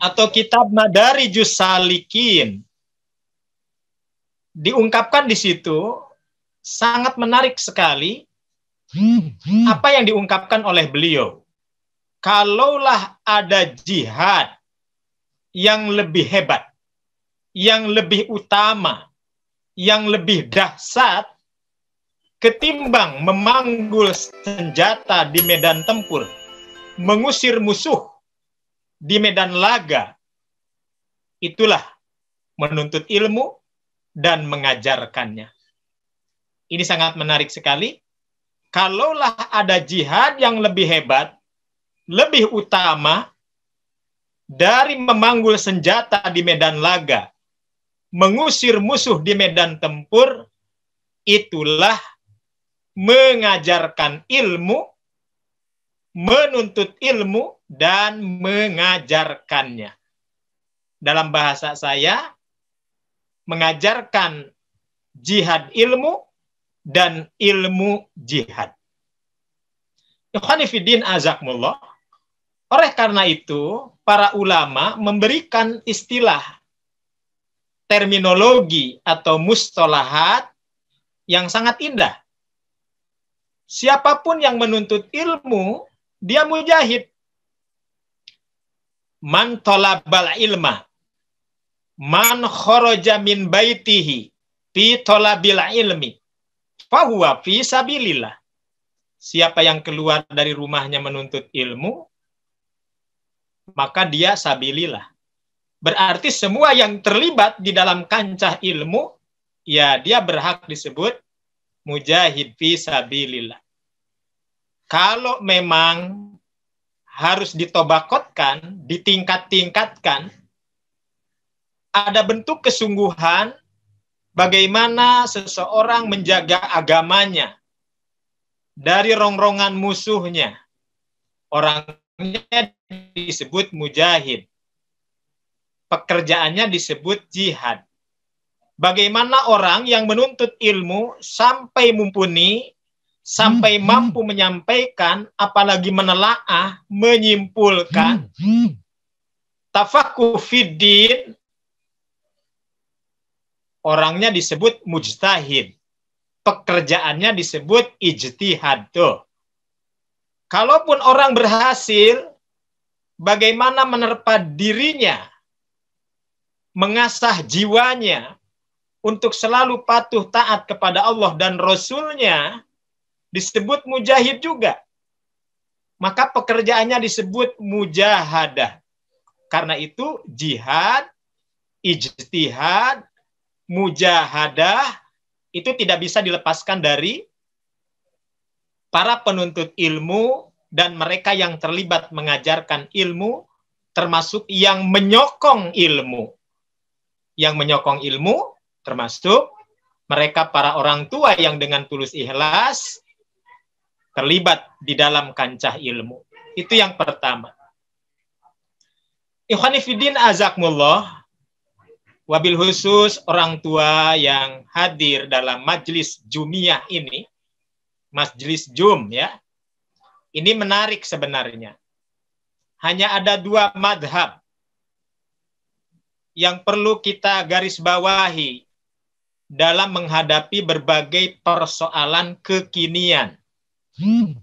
Atau kitab Madarijus Salikin, diungkapkan di situ sangat menarik sekali apa yang diungkapkan oleh beliau. Kalaulah ada jihad yang lebih hebat, yang lebih utama, yang lebih dahsyat ketimbang memanggul senjata di medan tempur, mengusir musuh di medan laga, itulah menuntut ilmu dan mengajarkannya. Ini sangat menarik sekali. Kalaulah ada jihad yang lebih hebat, lebih utama dari memanggul senjata di medan laga, mengusir musuh di medan tempur, itulah mengajarkan ilmu, menuntut ilmu, dan mengajarkannya. Dalam bahasa saya, mengajarkan jihad ilmu dan ilmu jihad. Ikhwanifidin azakumullah. Oleh karena itu, para ulama memberikan istilah terminologi atau mustalahat yang sangat indah. Siapapun yang menuntut ilmu, dia mujahid. Man talabal ilma, man kharaja min baitihi fi talabil ilmi, fahuwa fi sabilillah. Siapa yang keluar dari rumahnya menuntut ilmu, maka dia sabilillah. Berarti semua yang terlibat di dalam kancah ilmu, ya dia berhak disebut mujahid fi sabilillah. Kalau memang harus ditobakotkan, ditingkat-tingkatkan, ada bentuk kesungguhan bagaimana seseorang menjaga agamanya dari rongrongan musuhnya. Orangnya disebut mujahid. Pekerjaannya disebut jihad. Bagaimana orang yang menuntut ilmu sampai mumpuni, sampai mampu menyampaikan, apalagi menelaah, menyimpulkan, tafaqquh fiddin, orangnya disebut mujtahid. Pekerjaannya disebut ijtihad. Tuh. Kalaupun orang berhasil, bagaimana menerpa dirinya, mengasah jiwanya untuk selalu patuh taat kepada Allah dan Rasul-Nya, disebut mujahid juga. Maka pekerjaannya disebut mujahadah. Karena itu jihad, ijtihad, mujahadah itu tidak bisa dilepaskan dari para penuntut ilmu dan mereka yang terlibat mengajarkan ilmu, termasuk yang menyokong ilmu. Yang menyokong ilmu termasuk mereka para orang tua yang dengan tulus ikhlas terlibat di dalam kancah ilmu. Itu yang pertama. Ikhwanifidin azakumullah, wabil khusus orang tua yang hadir dalam majlis jumiyah ini, majlis jum ya, ini menarik sebenarnya. Hanya ada dua madhab yang perlu kita garis bawahi dalam menghadapi berbagai persoalan kekinian.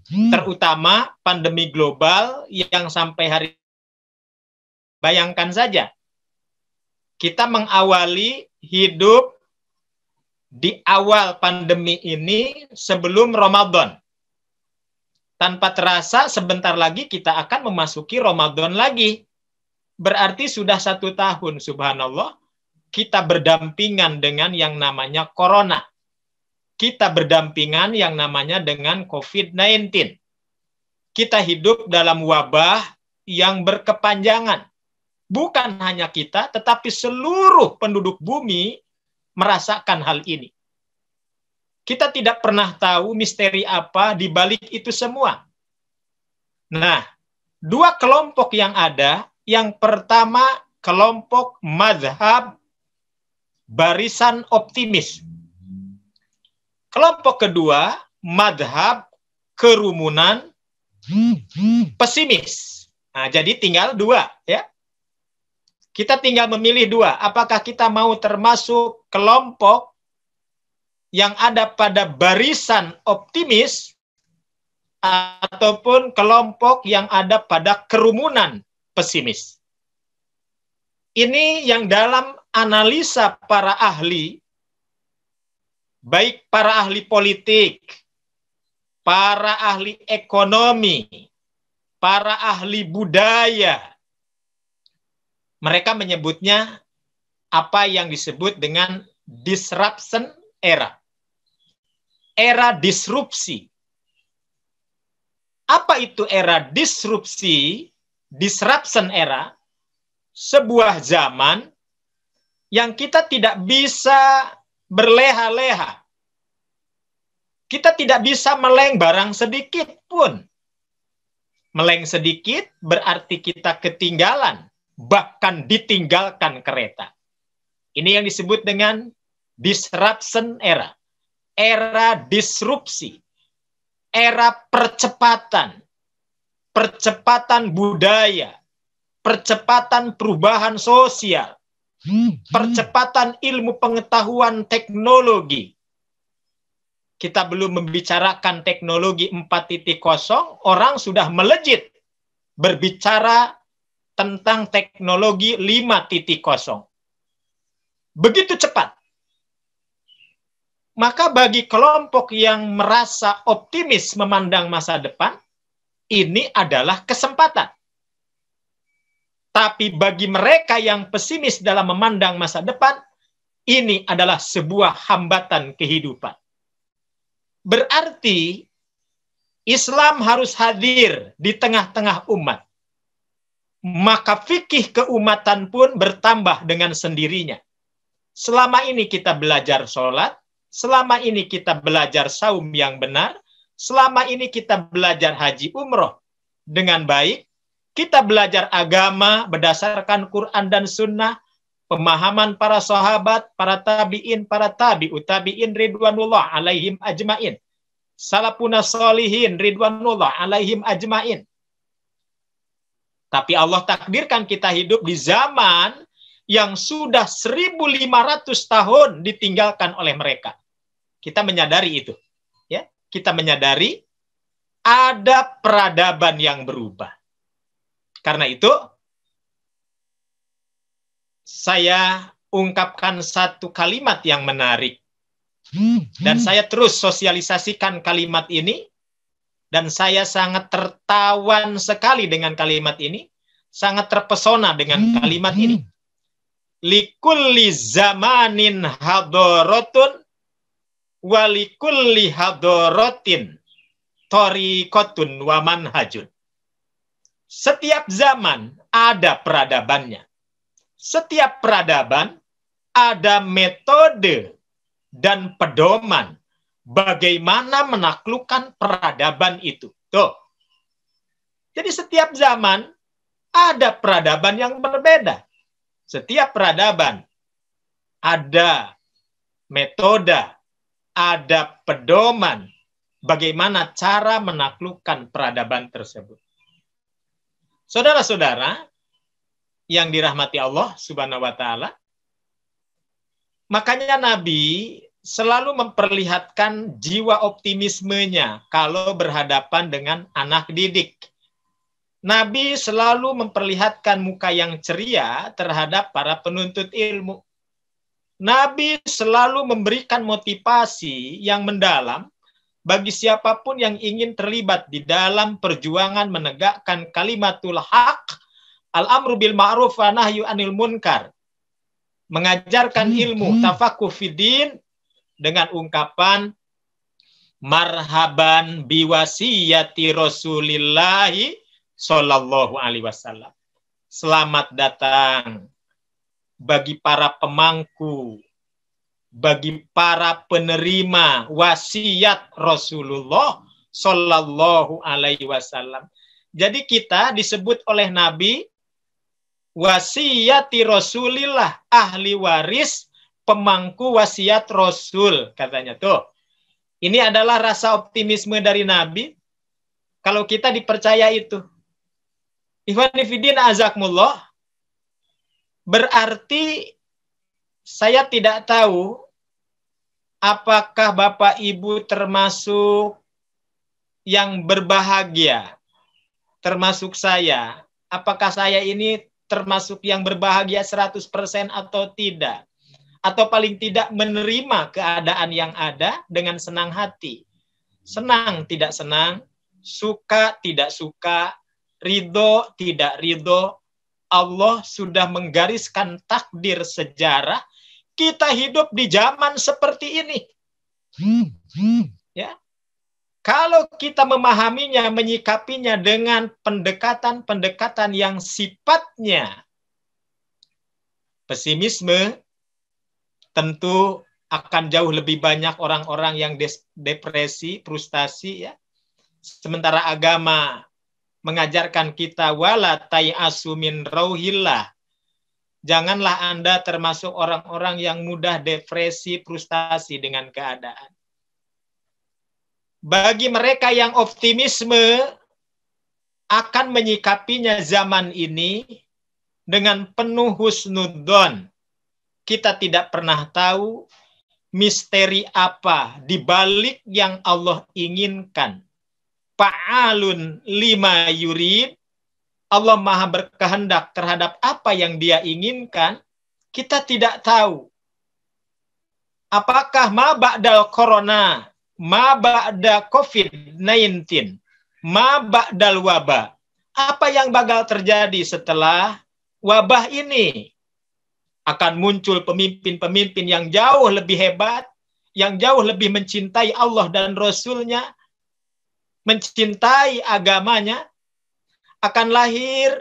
Terutama pandemi global yang sampai hari ini. Bayangkan saja, kita mengawali hidup di awal pandemi ini sebelum Ramadan. Tanpa terasa sebentar lagi kita akan memasuki Ramadan lagi. Berarti sudah 1 tahun, subhanallah, kita berdampingan dengan yang namanya corona. Kita berdampingan yang namanya dengan COVID-19. Kita hidup dalam wabah yang berkepanjangan. Bukan hanya kita, tetapi seluruh penduduk bumi merasakan hal ini. Kita tidak pernah tahu misteri apa di balik itu semua. Nah, dua kelompok yang ada, yang pertama kelompok mazhab barisan optimis. Kelompok kedua, mazhab kerumunan pesimis. Nah, jadi tinggal dua, ya. Kita tinggal memilih dua. Apakah kita mau termasuk kelompok yang ada pada barisan optimis ataupun kelompok yang ada pada kerumunan pesimis. Ini yang dalam analisa para ahli, baik para ahli politik, para ahli ekonomi, para ahli budaya, mereka menyebutnya apa yang disebut dengan disruption era. Era disrupsi. Apa itu era disrupsi? Disruption era, sebuah zaman yang kita tidak bisa berleha-leha. Kita tidak bisa meleng barang sedikit pun. Meleng sedikit berarti kita ketinggalan, bahkan ditinggalkan kereta. Ini yang disebut dengan disruption era. Era disrupsi. Era percepatan. Percepatan budaya. Percepatan perubahan sosial. Percepatan ilmu pengetahuan teknologi. Kita belum membicarakan teknologi 4.0, orang sudah melejit berbicara tentang teknologi 5.0. Begitu cepat. Maka bagi kelompok yang merasa optimis memandang masa depan, ini adalah kesempatan. Tapi bagi mereka yang pesimis dalam memandang masa depan, ini adalah sebuah hambatan kehidupan. Berarti Islam harus hadir di tengah-tengah umat. Maka fikih keumatan pun bertambah dengan sendirinya. Selama ini kita belajar sholat, selama ini kita belajar saum yang benar, selama ini kita belajar haji umroh dengan baik, kita belajar agama berdasarkan Quran dan Sunnah, pemahaman para sahabat, para tabi'in, para tabi'ut tabi'in ridwanullah alaihim ajmain. Salafuna sholihin ridwanullah alaihim ajmain. Tapi Allah takdirkan kita hidup di zaman yang sudah 1.500 tahun ditinggalkan oleh mereka. Kita menyadari itu. Ya, kita menyadari ada peradaban yang berubah. Karena itu, saya ungkapkan satu kalimat yang menarik. Dan saya terus sosialisasikan kalimat ini. Dan saya sangat tertawan sekali dengan kalimat ini. Sangat terpesona dengan kalimat ini. Likulli zamanin hadoratun walikulli hadaratin thariqatun wa manhajun. Setiap zaman ada peradabannya. Setiap peradaban ada metode dan pedoman bagaimana menaklukkan peradaban itu. Tuh. Jadi setiap zaman ada peradaban yang berbeda. Setiap peradaban ada metode, ada pedoman bagaimana cara menaklukkan peradaban tersebut. Saudara-saudara yang dirahmati Allah Subhanahu wa taala, makanya Nabi selalu memperlihatkan jiwa optimismenya kalau berhadapan dengan anak didik. Nabi selalu memperlihatkan muka yang ceria terhadap para penuntut ilmu. Nabi selalu memberikan motivasi yang mendalam bagi siapapun yang ingin terlibat di dalam perjuangan menegakkan kalimatul haq, al-amru bil ma'ruf wa nahyu anil munkar. Mengajarkan ilmu tafaqquh fiddin dengan ungkapan marhaban biwasiyati Rasulillahi sallallahu alaihi wasallam. Selamat datang bagi para pemangku bagi para penerima wasiat Rasulullah Shallallahu Alaihi Wasallam. Jadi kita disebut oleh Nabi wasiati Rasulillah, ahli waris pemangku wasiat Rasul, katanya tuh. Ini adalah rasa optimisme dari Nabi. Kalau kita dipercaya itu. Ikhwani fiddin azakumullah, berarti saya tidak tahu apakah Bapak Ibu termasuk yang berbahagia, termasuk saya. Apakah saya ini termasuk yang berbahagia 100% atau tidak? Atau paling tidak menerima keadaan yang ada dengan senang hati. Senang, tidak senang, suka, tidak suka, ridho, tidak ridho. Allah sudah menggariskan takdir sejarah. Kita hidup di zaman seperti ini. Ya. Kalau kita memahaminya, menyikapinya dengan pendekatan-pendekatan yang sifatnya pesimisme, tentu akan jauh lebih banyak orang-orang yang depresi, frustasi, ya. Sementara agama mengajarkan kita wala tayasu min rauhillah. Janganlah Anda termasuk orang-orang yang mudah depresi, frustasi dengan keadaan. Bagi mereka yang optimisme akan menyikapinya zaman ini dengan penuh husnudzon. Kita tidak pernah tahu misteri apa di balik yang Allah inginkan. Fa'alun lima yurid. Allah maha berkehendak terhadap apa yang dia inginkan. Kita tidak tahu. Apakah ma ba'dal corona, ma ba'da COVID-19, ma ba'dal wabah. Apa yang bakal terjadi setelah wabah ini? Akan muncul pemimpin-pemimpin yang jauh lebih hebat, yang jauh lebih mencintai Allah dan Rasul-Nya, mencintai agamanya. Akan lahir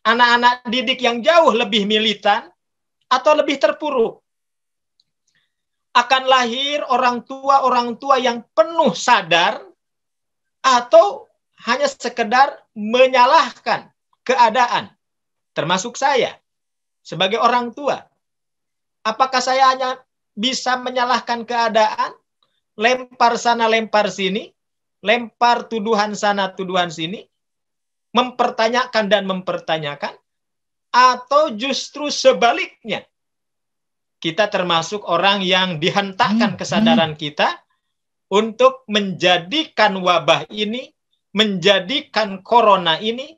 anak-anak didik yang jauh lebih militan atau lebih terpuruk. Akan lahir orang tua yang penuh sadar atau hanya sekedar menyalahkan keadaan. Termasuk saya sebagai orang tua. Apakah saya hanya bisa menyalahkan keadaan, lempar sana, lempar sini, lempar tuduhan sana, tuduhan sini, mempertanyakan dan mempertanyakan, atau justru sebaliknya, kita termasuk orang yang dihentakkan kesadaran kita untuk menjadikan wabah ini, menjadikan corona ini,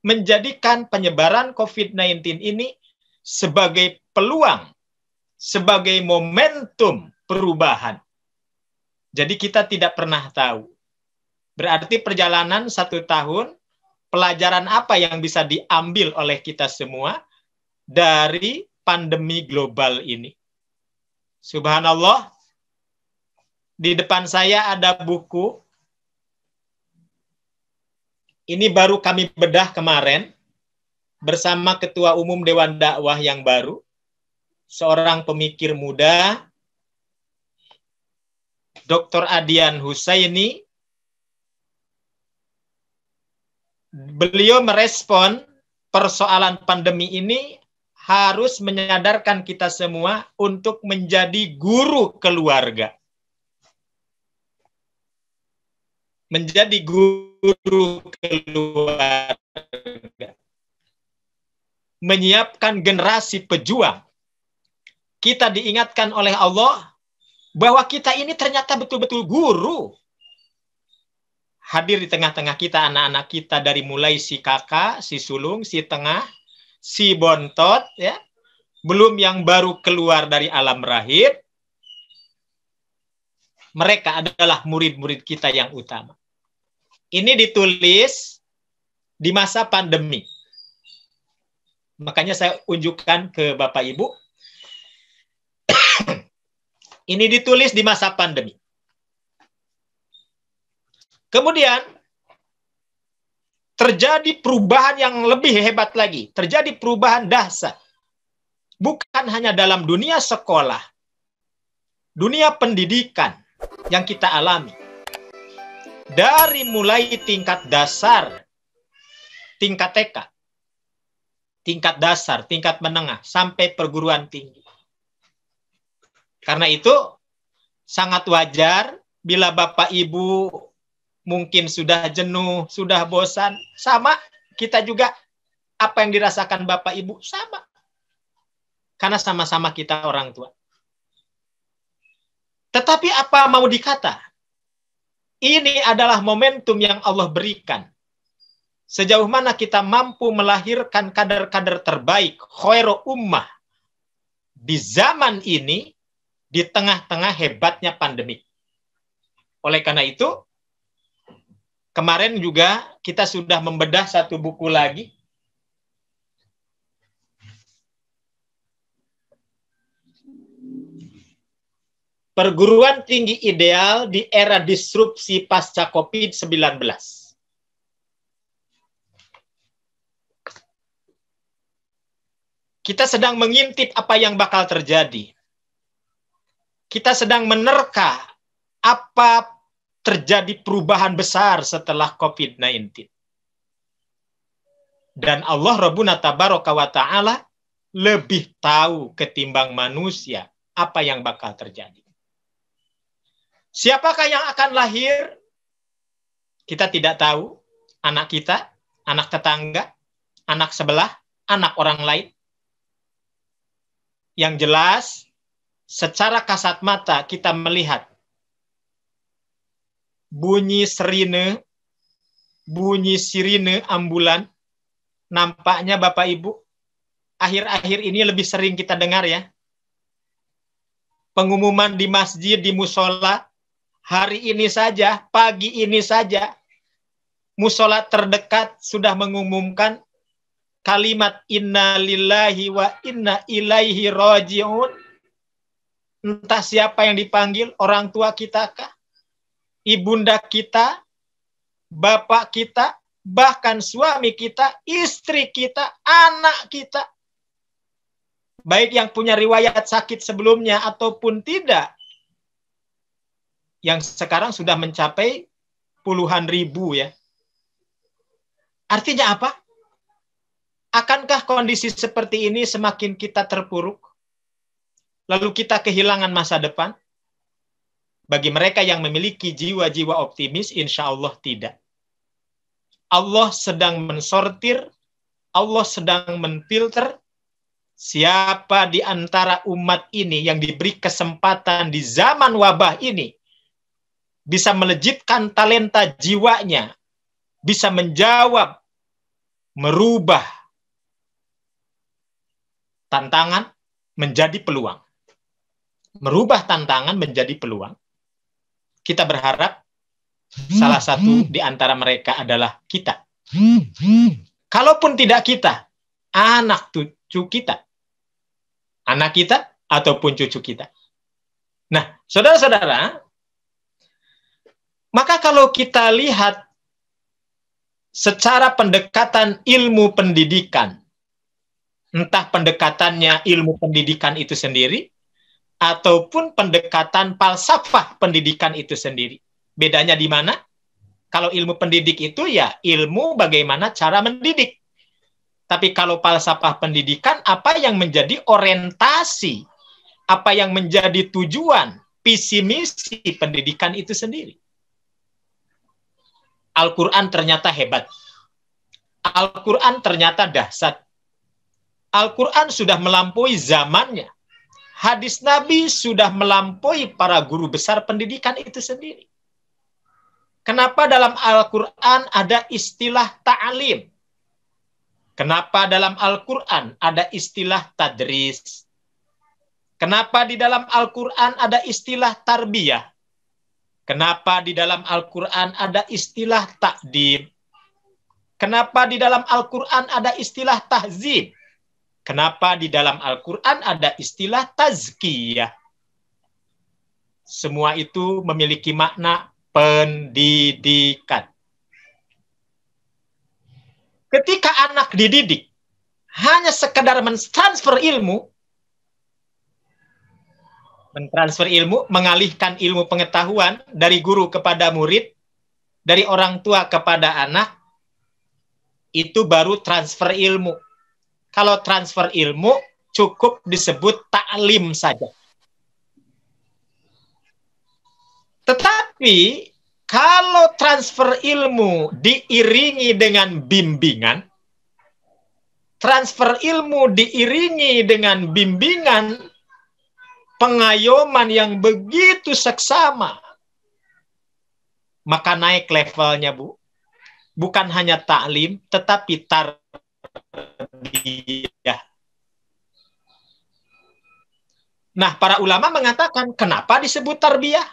menjadikan penyebaran COVID-19 ini sebagai peluang, sebagai momentum perubahan. Jadi kita tidak pernah tahu. Berarti perjalanan 1 tahun, pelajaran apa yang bisa diambil oleh kita semua dari pandemi global ini? Subhanallah, di depan saya ada buku. Ini baru kami bedah kemarin bersama Ketua Umum Dewan Dakwah yang baru, seorang pemikir muda, Dr. Adian Husaini. Beliau merespon persoalan pandemi ini harus menyadarkan kita semua untuk menjadi guru keluarga. Menjadi guru keluarga. Menyiapkan generasi pejuang. Kita diingatkan oleh Allah bahwa kita ini ternyata betul-betul guru. Hadir di tengah-tengah kita anak-anak kita dari mulai si kakak, si sulung, si tengah, si bontot, ya, belum yang baru keluar dari alam rahim. Mereka adalah murid-murid kita yang utama. Ini ditulis di masa pandemi. Makanya saya unjukkan ke Bapak Ibu. Ini ditulis di masa pandemi. Kemudian terjadi perubahan yang lebih hebat lagi. Terjadi perubahan dahsyat. Bukan hanya dalam dunia sekolah. dunia pendidikan yang kita alami, dari mulai tingkat dasar, tingkat TK, tingkat dasar, tingkat menengah, sampai perguruan tinggi. Karena itu, sangat wajar bila Bapak Ibu mungkin sudah jenuh, sudah bosan, sama kita juga apa yang dirasakan Bapak Ibu sama. Karena sama-sama kita orang tua. Tetapi apa mau dikata? Ini adalah momentum yang Allah berikan. Sejauh mana kita mampu melahirkan kader-kader terbaik, khairu ummah, di zaman ini, di tengah-tengah hebatnya pandemi. Oleh karena itu, kemarin juga kita sudah membedah satu buku lagi. Perguruan tinggi ideal di era disrupsi pasca COVID-19. Kita sedang mengintip apa yang bakal terjadi. Kita sedang menerka apa terjadi perubahan besar setelah COVID-19. Dan Allah Rabbuna Tabaraka wa Ta'ala lebih tahu ketimbang manusia apa yang bakal terjadi. Siapakah yang akan lahir? Kita tidak tahu. Anak kita, anak tetangga, anak sebelah, anak orang lain. Yang jelas, secara kasat mata kita melihat bunyi sirine ambulan. Nampaknya Bapak Ibu, akhir-akhir ini lebih sering kita dengar ya. Pengumuman di masjid, di musola, hari ini saja, pagi ini saja, musola terdekat sudah mengumumkan kalimat inna lillahi wa inna ilaihi raji'un. Entah siapa yang dipanggil, orang tua kita kah? Ibunda kita, bapak kita, bahkan suami kita, istri kita, anak kita. Baik yang punya riwayat sakit sebelumnya ataupun tidak. Yang sekarang sudah mencapai puluhan ribu ya. Artinya apa? Akankah kondisi seperti ini semakin kita terpuruk? Lalu kita kehilangan masa depan? Bagi mereka yang memiliki jiwa-jiwa optimis, insya Allah tidak. Allah sedang mensortir, Allah sedang menfilter siapa di antara umat ini yang diberi kesempatan di zaman wabah ini bisa melejitkan talenta jiwanya, bisa menjawab, merubah tantangan menjadi peluang. Merubah tantangan menjadi peluang. Kita berharap salah satu di antara mereka adalah kita. Kalaupun tidak kita, anak cucu kita. Anak kita ataupun cucu kita. Nah, saudara-saudara, maka kalau kita lihat secara pendekatan ilmu pendidikan, entah pendekatannya ilmu pendidikan itu sendiri, ataupun pendekatan falsafah pendidikan itu sendiri. Bedanya di mana? Kalau ilmu pendidik itu ya ilmu bagaimana cara mendidik. Tapi kalau falsafah pendidikan, apa yang menjadi orientasi, apa yang menjadi tujuan, visi misi pendidikan itu sendiri. Al-Quran ternyata hebat. Al-Quran ternyata dahsyat. Al-Quran sudah melampaui zamannya. Hadis Nabi sudah melampaui para guru besar pendidikan itu sendiri. Kenapa dalam Al-Quran ada istilah ta'lim? Kenapa dalam Al-Quran ada istilah tadris? Kenapa di dalam Al-Quran ada istilah tarbiyah? Kenapa di dalam Al-Quran ada istilah ta'dib? Kenapa di dalam Al-Quran ada istilah tahzib? Kenapa di dalam Al-Quran ada istilah tazkiyah? Semua itu memiliki makna pendidikan. Ketika anak dididik hanya sekedar mentransfer ilmu, Mentransfer ilmu, mengalihkan ilmu pengetahuan dari guru kepada murid, dari orang tua kepada anak, itu baru transfer ilmu. Kalau transfer ilmu, cukup disebut ta'lim saja. Tetapi, kalau transfer ilmu diiringi dengan bimbingan, transfer ilmu diiringi dengan bimbingan, pengayoman yang begitu seksama, maka naik levelnya, Bu. Bukan hanya taklim, tetapi tarbiyah. Nah, para ulama mengatakan, kenapa disebut tarbiyah?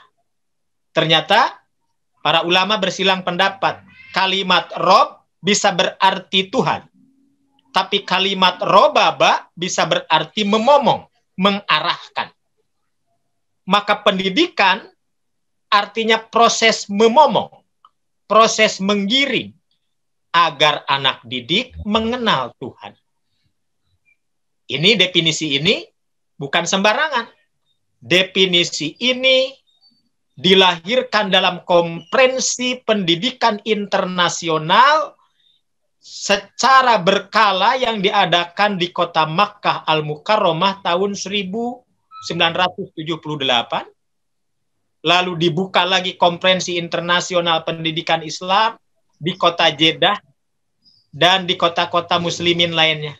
Ternyata, para ulama bersilang pendapat. Kalimat Rob bisa berarti Tuhan. Tapi kalimat Robaba bisa berarti memomong, mengarahkan. Maka pendidikan artinya proses memomong, proses menggiring agar anak didik mengenal Tuhan. Ini definisi ini bukan sembarangan. Definisi ini dilahirkan dalam konferensi pendidikan internasional secara berkala yang diadakan di kota Makkah Al-Mukarramah tahun 1978. Lalu dibuka lagi konferensi internasional pendidikan Islam di kota Jeddah dan di kota-kota muslimin lainnya.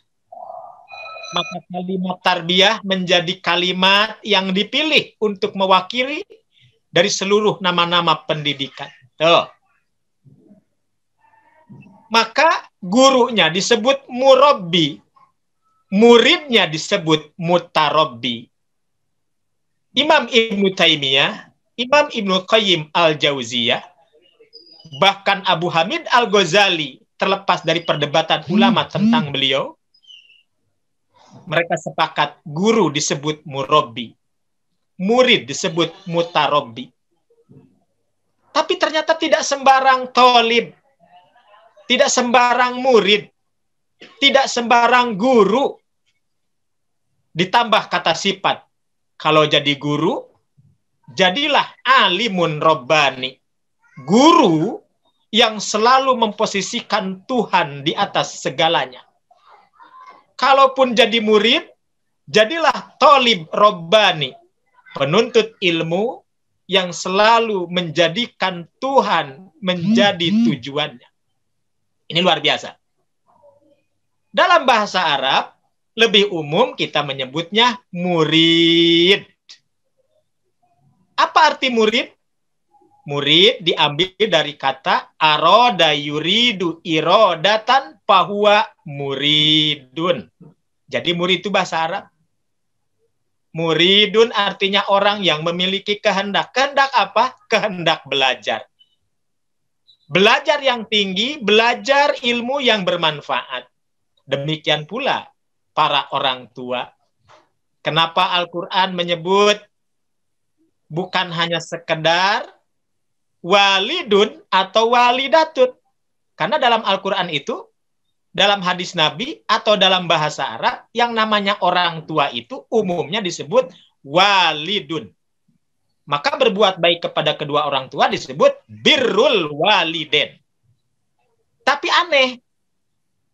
Maka kalimat tarbiyah menjadi kalimat yang dipilih untuk mewakili dari seluruh nama-nama pendidikan. Tuh. Maka gurunya disebut murabbi, muridnya disebut mutarabbi. Imam Ibnu Taimiyah, Imam Ibnu Qayyim Al-Jauziyah, bahkan Abu Hamid Al-Ghazali, terlepas dari perdebatan ulama tentang beliau, mereka sepakat guru disebut murabbi, murid disebut mutarabbi. Tapi ternyata tidak sembarang tolib, tidak sembarang murid, tidak sembarang guru. Ditambah kata sifat, kalau jadi guru, jadilah alimun robbani. Guru yang selalu memposisikan Tuhan di atas segalanya. Kalaupun jadi murid, jadilah tolib robbani. Penuntut ilmu yang selalu menjadikan Tuhan menjadi tujuannya. Ini luar biasa. Dalam bahasa Arab, lebih umum kita menyebutnya murid. Apa arti murid? Murid diambil dari kata aroda yuridu irodatan fahuwa muridun. Jadi murid itu bahasa Arab. Muridun artinya orang yang memiliki kehendak. Kehendak apa? Kehendak belajar. Belajar yang tinggi, belajar ilmu yang bermanfaat. Demikian pula para orang tua. Kenapa Al-Quran menyebut bukan hanya sekedar walidun atau walidatun. Karena dalam Al-Quran itu, dalam hadis Nabi atau dalam bahasa Arab, yang namanya orang tua itu umumnya disebut walidun. Maka berbuat baik kepada kedua orang tua disebut birrul waliden. Tapi aneh,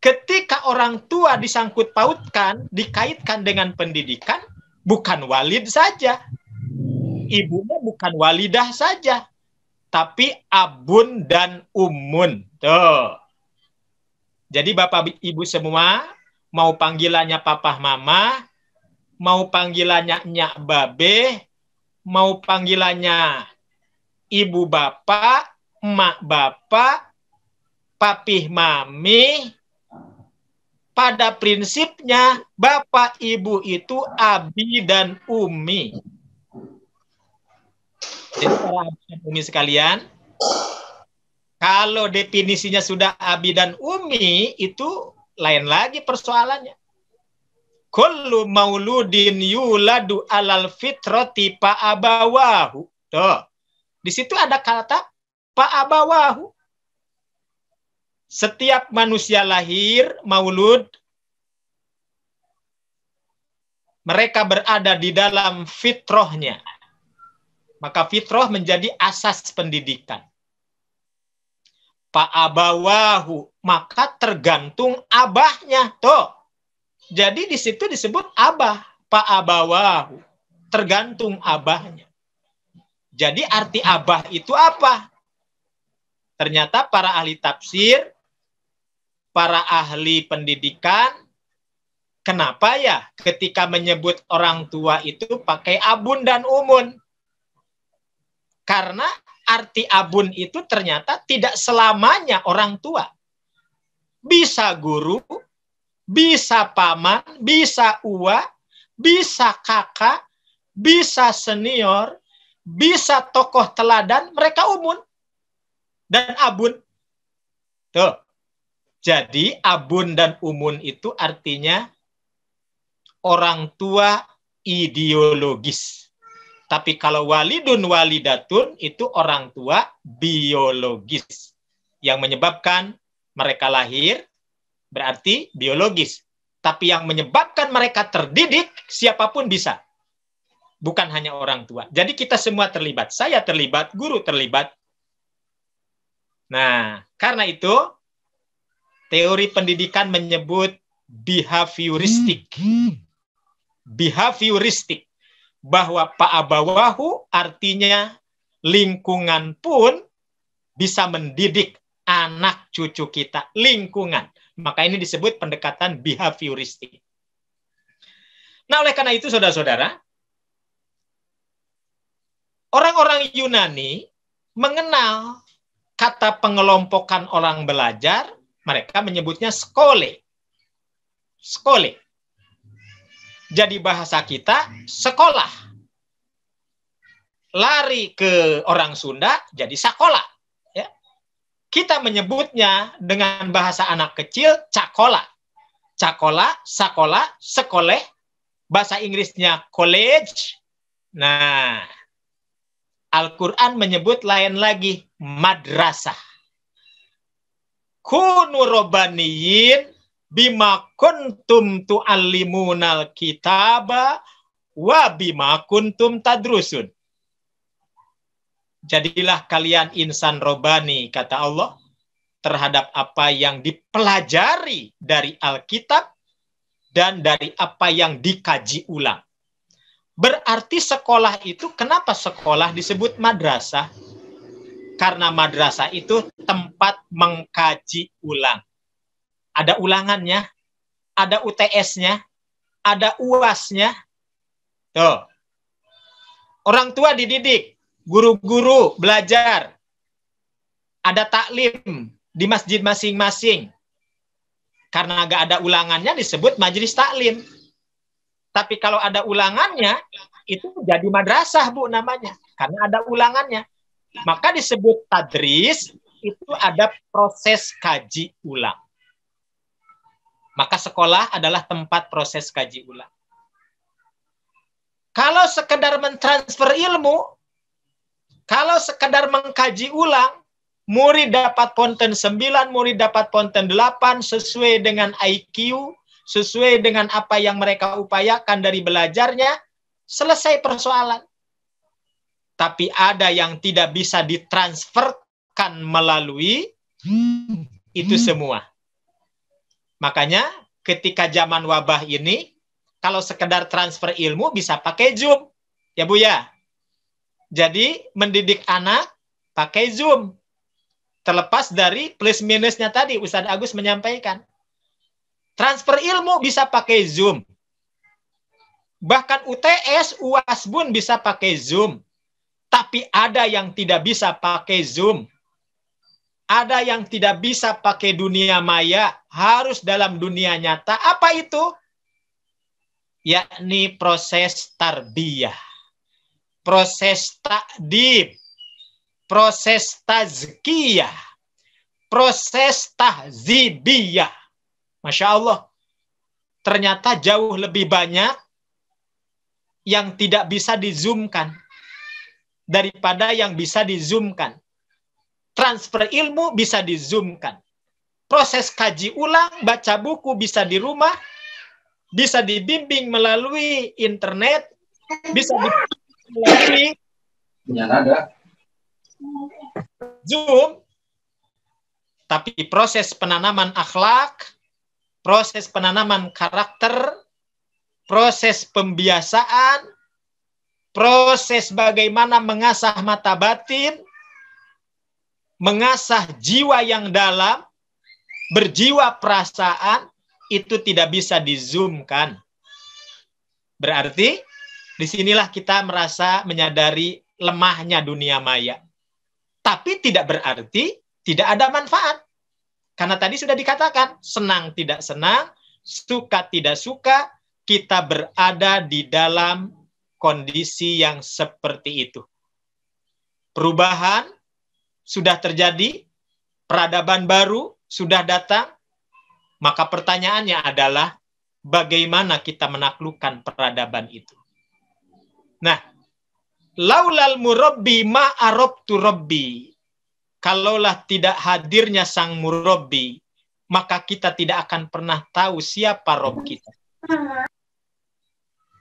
ketika orang tua disangkut pautkan, dikaitkan dengan pendidikan, bukan walid saja. Ibunya bukan walidah saja, tapi abun dan ummun. Tuh. Jadi Bapak Ibu semua, mau panggilannya papa mama, mau panggilannya nyak babe, mau panggilannya ibu bapak, emak bapak, papih mami, pada prinsipnya bapak ibu itu abi dan umi. Jadi para abi dan umi sekalian, kalau definisinya sudah abi dan umi, itu lain lagi persoalannya. Kullu mauludin yuladu alal fitrati pa'abawahu. Tuh. Di situ ada kata pa'abawahu. Setiap manusia lahir, maulud, mereka berada di dalam fitrahnya. Maka fitrah menjadi asas pendidikan. Fa'abawahu, maka tergantung abahnya. Tuh. Jadi di situ disebut abah. Fa'abawahu, tergantung abahnya. Jadi arti abah itu apa? Ternyata para ahli tafsir, para ahli pendidikan, kenapa ya ketika menyebut orang tua itu pakai abun dan umun? Karena arti abun itu ternyata tidak selamanya orang tua. Bisa guru, bisa paman, bisa uwa, bisa kakak, bisa senior, bisa tokoh teladan, mereka umun. Dan abun. Tuh. Jadi abun dan umun itu artinya orang tua ideologis. Tapi kalau walidun walidatun itu orang tua biologis. Yang menyebabkan mereka lahir berarti biologis. Tapi yang menyebabkan mereka terdidik siapapun bisa. Bukan hanya orang tua. Jadi kita semua terlibat. Saya terlibat, guru terlibat. Nah, karena itu teori pendidikan menyebut behavioristik. Behavioristik. Bahwa fa'abawahu artinya lingkungan pun bisa mendidik anak cucu kita. Lingkungan. Maka ini disebut pendekatan behavioristik. Nah, oleh karena itu, saudara-saudara, orang-orang Yunani mengenal kata pengelompokan orang belajar, mereka menyebutnya skole. Skole. Jadi bahasa kita sekolah. Lari ke orang Sunda jadi sakola. Ya. Kita menyebutnya dengan bahasa anak kecil cakola. Cakola, sakola, sekoleh. Bahasa Inggrisnya college. Nah, Al-Quran menyebut lain lagi, madrasah. Kunu robaniyin bima kuntum tu'allimunal kitaba wa bima kuntum tadrusun. Jadilah kalian insan robani, kata Allah, terhadap apa yang dipelajari dari Alkitab dan dari apa yang dikaji ulang. Berarti sekolah itu, kenapa sekolah disebut madrasah? Karena madrasah itu tempat mengkaji ulang. Ada ulangannya, ada UTS-nya, ada UAS-nya. Tuh. Orang tua dididik, guru-guru belajar. Ada taklim di masjid masing-masing. Karena nggak ada ulangannya disebut majelis taklim. Tapi kalau ada ulangannya, itu jadi madrasah, Bu, namanya. Karena ada ulangannya. Maka disebut tadris, itu ada proses kaji ulang. Maka sekolah adalah tempat proses kaji ulang. Kalau sekedar mentransfer ilmu, kalau sekedar mengkaji ulang, murid dapat ponten 9, murid dapat ponten 8, sesuai dengan IQ, sesuai dengan apa yang mereka upayakan dari belajarnya, selesai persoalan. Tapi ada yang tidak bisa ditransferkan melalui itu semua. Makanya ketika zaman wabah ini, kalau sekedar transfer ilmu bisa pakai Zoom. Ya Bu ya. Jadi mendidik anak pakai Zoom. Terlepas dari plus minusnya tadi, Ustadz Agus menyampaikan. Transfer ilmu bisa pakai Zoom. Bahkan UTS, UAS pun bisa pakai Zoom. Tapi ada yang tidak bisa pakai Zoom. Ada yang tidak bisa pakai dunia maya. Harus dalam dunia nyata. Apa itu? Yakni proses tarbiyah. Proses ta'dib. Proses tazkiyah. Proses tahzibiyah. Masya Allah. Ternyata jauh lebih banyak yang tidak bisa di-zoomkan daripada yang bisa di-zoomkan. Transfer ilmu bisa di-zoomkan. Proses kaji ulang, baca buku bisa di rumah. bisa dibimbing melalui internet, bisa dibimbing melalui Zoom, tapi proses penanaman akhlak, proses penanaman karakter, proses pembiasaan, proses bagaimana mengasah mata batin, mengasah jiwa yang dalam, berjiwa perasaan, itu tidak bisa di-zoom-kan. Berarti, disinilah kita merasa menyadari lemahnya dunia maya. Tapi tidak berarti tidak ada manfaat. Karena tadi sudah dikatakan, senang tidak senang, suka tidak suka, kita berada di dalam kondisi yang seperti itu. Perubahan sudah terjadi, peradaban baru sudah datang, maka pertanyaannya adalah bagaimana kita menaklukkan peradaban itu. Nah, laulal murabbi ma arabtu rabbi. Kalaulah tidak hadirnya sang murabbi, maka kita tidak akan pernah tahu siapa Rob kita.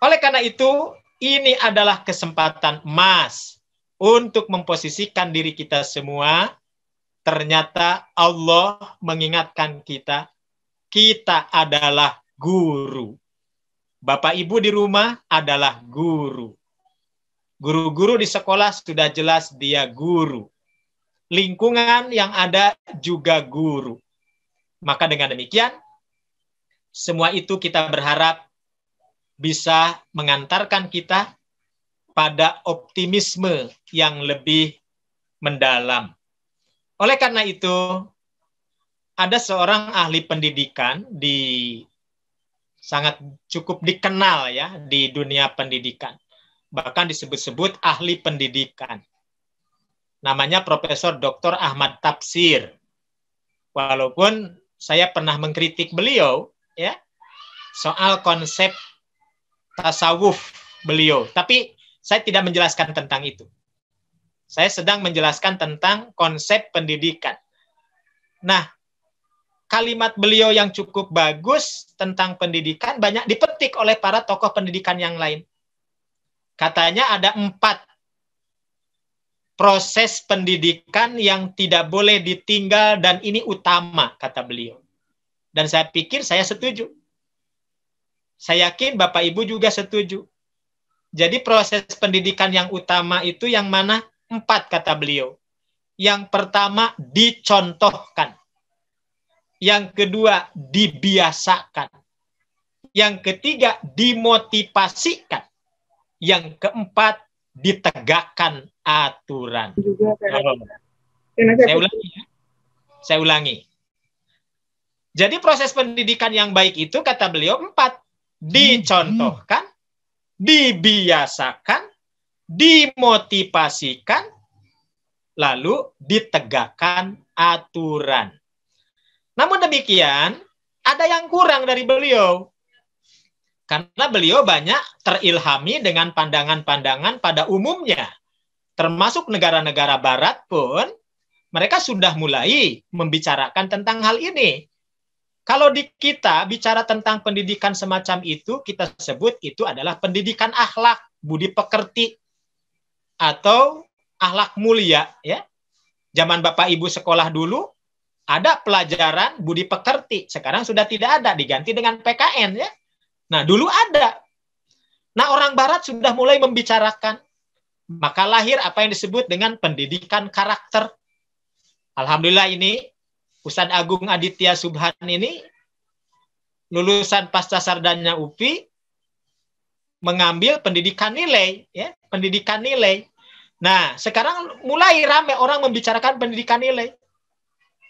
Oleh karena itu, ini adalah kesempatan emas untuk memposisikan diri kita semua. Ternyata Allah mengingatkan kita, kita adalah guru. Bapak Ibu di rumah adalah guru. Guru-guru di sekolah sudah jelas dia guru. Lingkungan yang ada juga guru. Maka dengan demikian, semua itu kita berharap bisa mengantarkan kita pada optimisme yang lebih mendalam. Oleh karena itu, ada seorang ahli pendidikan sangat cukup dikenal ya di dunia pendidikan. Bahkan disebut-sebut ahli pendidikan. Namanya Profesor Dr. Ahmad Tafsir. Walaupun saya pernah mengkritik beliau ya soal konsep tasawuf beliau, tapi saya tidak menjelaskan tentang itu. Saya sedang menjelaskan tentang konsep pendidikan. Nah, kalimat beliau yang cukup bagus tentang pendidikan banyak dipetik oleh para tokoh pendidikan yang lain. Katanya ada 4 proses pendidikan yang tidak boleh ditinggal dan ini utama, kata beliau. Dan saya pikir saya setuju. Saya yakin Bapak Ibu juga setuju. Jadi proses pendidikan yang utama itu yang mana? 4 kata beliau. Yang pertama dicontohkan. Yang kedua dibiasakan. Yang ketiga dimotivasikan. Yang keempat ditegakkan aturan. Saya ulangi ya. Saya ulangi. Jadi proses pendidikan yang baik itu kata beliau 4. Dicontohkan, dibiasakan, dimotivasikan, lalu ditegakkan aturan. Namun demikian, ada yang kurang dari beliau. Karena beliau banyak terilhami dengan pandangan-pandangan pada umumnya. Termasuk negara-negara barat pun, mereka sudah mulai membicarakan tentang hal ini. Kalau di kita bicara tentang pendidikan semacam itu, kita sebut itu adalah pendidikan akhlak, budi pekerti, atau akhlak mulia. Ya. Zaman Bapak Ibu sekolah dulu, ada pelajaran budi pekerti. Sekarang sudah tidak ada, diganti dengan PKN. Ya. Nah, dulu ada. Nah, orang Barat sudah mulai membicarakan. Maka lahir apa yang disebut dengan pendidikan karakter. Alhamdulillah ini, Ustadz Agung Aditya Subhan ini lulusan pasca sarjana UPI mengambil pendidikan nilai, ya, pendidikan nilai. Nah, sekarang mulai ramai orang membicarakan pendidikan nilai.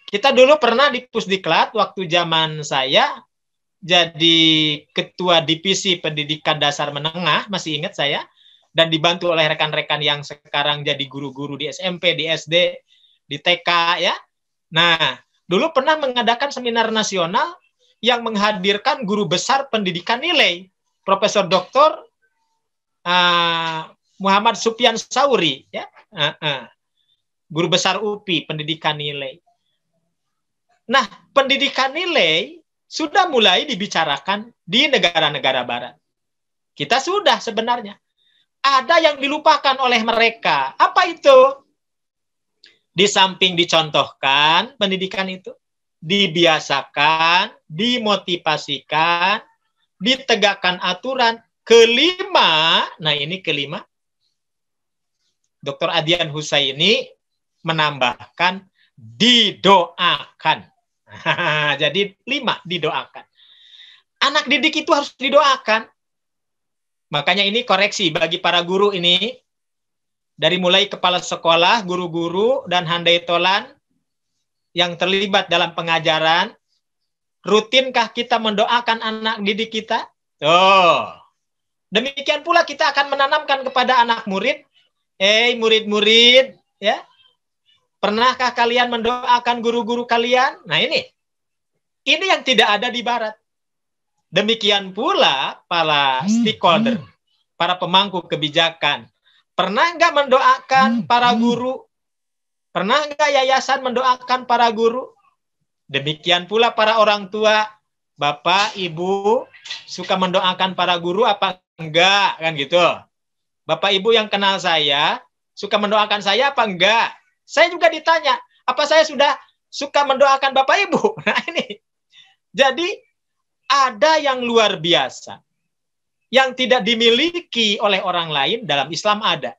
Kita dulu pernah di Pusdiklat waktu zaman saya jadi ketua divisi pendidikan dasar menengah, masih ingat saya, dan dibantu oleh rekan-rekan yang sekarang jadi guru-guru di SMP, di SD, di TK, ya. Nah, dulu pernah mengadakan seminar nasional yang menghadirkan guru besar pendidikan nilai, Profesor Dr. Muhammad Sufyan Sauri, ya, guru besar UPI pendidikan nilai. Nah, pendidikan nilai sudah mulai dibicarakan di negara-negara barat. Kita sudah sebenarnya. Ada yang dilupakan oleh mereka. Apa itu? Di samping dicontohkan pendidikan itu, dibiasakan, dimotivasikan, ditegakkan aturan. Kelima, nah ini kelima, Dr. Adian Husaini menambahkan didoakan. Jadi 5, didoakan. Anak didik itu harus didoakan. Makanya ini koreksi bagi para guru ini, dari mulai kepala sekolah, guru-guru, dan handai tolan yang terlibat dalam pengajaran. Rutinkah kita mendoakan anak didik kita? Oh. Demikian pula kita akan menanamkan kepada anak murid, murid-murid, ya, pernahkah kalian mendoakan guru-guru kalian? Nah ini yang tidak ada di barat. Demikian pula para stakeholder, para pemangku kebijakan. Pernah nggak mendoakan para guru? Pernah nggak yayasan mendoakan para guru? Demikian pula para orang tua, Bapak, Ibu, suka mendoakan para guru apa enggak? Kan gitu. Bapak, Ibu yang kenal saya, suka mendoakan saya apa enggak? Saya juga ditanya, apa saya sudah suka mendoakan Bapak, Ibu? Nah ini. Jadi, ada yang luar biasa yang tidak dimiliki oleh orang lain, dalam Islam ada.